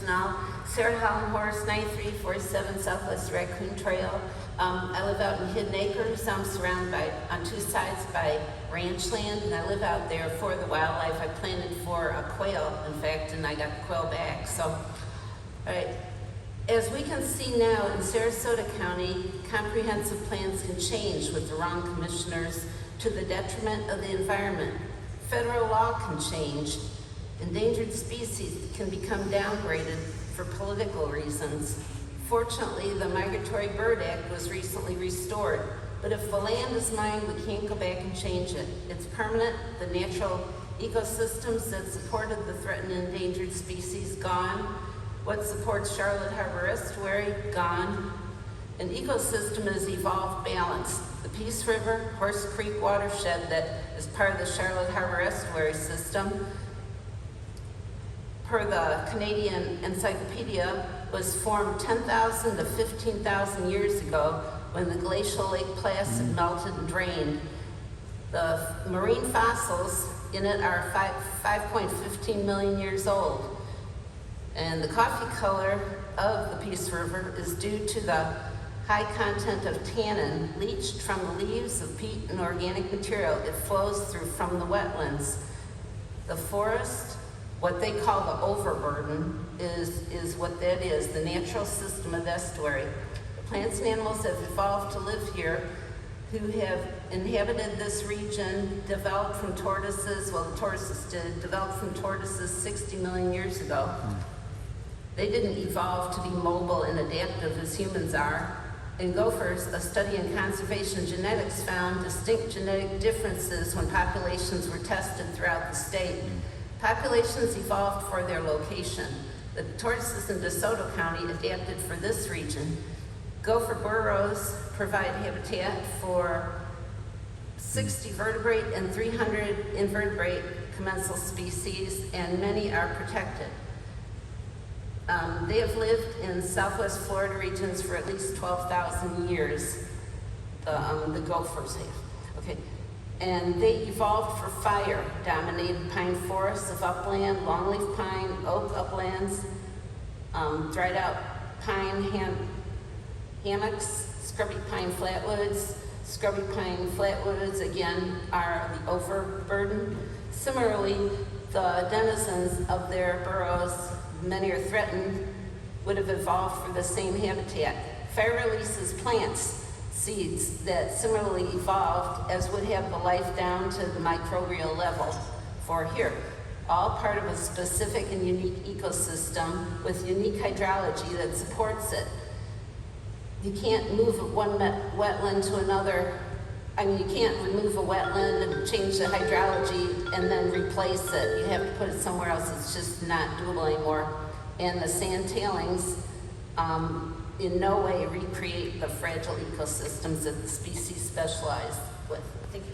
personnel. Sarah Hollingsworth, 9347 Southwest Raccoon Trail. I live out in Hidden Acres. I'm surrounded on two sides by ranch land, and I live out there for the wildlife. I planted for a quail, in fact, and I got the quail back. So, all right. As we can see now in Sarasota County, comprehensive plans can change with the wrong commissioners to the detriment of the environment. Federal law can change. Endangered species can become downgraded for political reasons. Fortunately, the Migratory Bird Act was recently restored, but if the land is mine, we can't go back and change it. It's permanent. The natural ecosystems that supported the threatened endangered species, gone. What supports Charlotte Harbor Estuary, gone. An ecosystem is evolved balance. The Peace River, Horse Creek watershed that is part of the Charlotte Harbor Estuary system, per the Canadian Encyclopedia, was formed 10,000 to 15,000 years ago when the glacial Lake Placid melted and drained. The marine fossils in it are 5.15 million years old. And the coffee color of the Peace River is due to the high content of tannin leached from the leaves of peat and organic material. It flows through from the wetlands. The forest, what they call the overburden, is what that is, the natural system of the estuary. The plants and animals have evolved to live here, who have inhabited this region, developed from tortoises, well, the tortoises did, developed from tortoises 60 million years ago. They didn't evolve to be mobile and adaptive as humans are. In gophers, a study in conservation genetics found distinct genetic differences when populations were tested throughout the state. Populations evolved for their location. The tortoises in DeSoto County adapted for this region. Gopher burrows provide habitat for 60 vertebrate and 300 invertebrate commensal species, and many are protected. They have lived in Southwest Florida regions for at least 12,000 years, the gophers have, okay? And they evolved for fire-dominated pine forests of upland, longleaf pine, oak uplands, dried out pine hammocks, scrubby pine flatwoods. Scrubby pine flatwoods, again, are the overburden. Similarly, the denizens of their burrows, many are threatened, would have evolved for the same habitat. Fire releases plants, seeds that similarly evolved, as would have the life down to the microbial level for here. All part of a specific and unique ecosystem with unique hydrology that supports it. You can't move one wetland to another. I mean, you can't remove a wetland and change the hydrology and then replace it. You have to put it somewhere else. It's just not doable anymore. And the sand tailings in no way recreate the fragile ecosystems that the species specialize with. Thank you.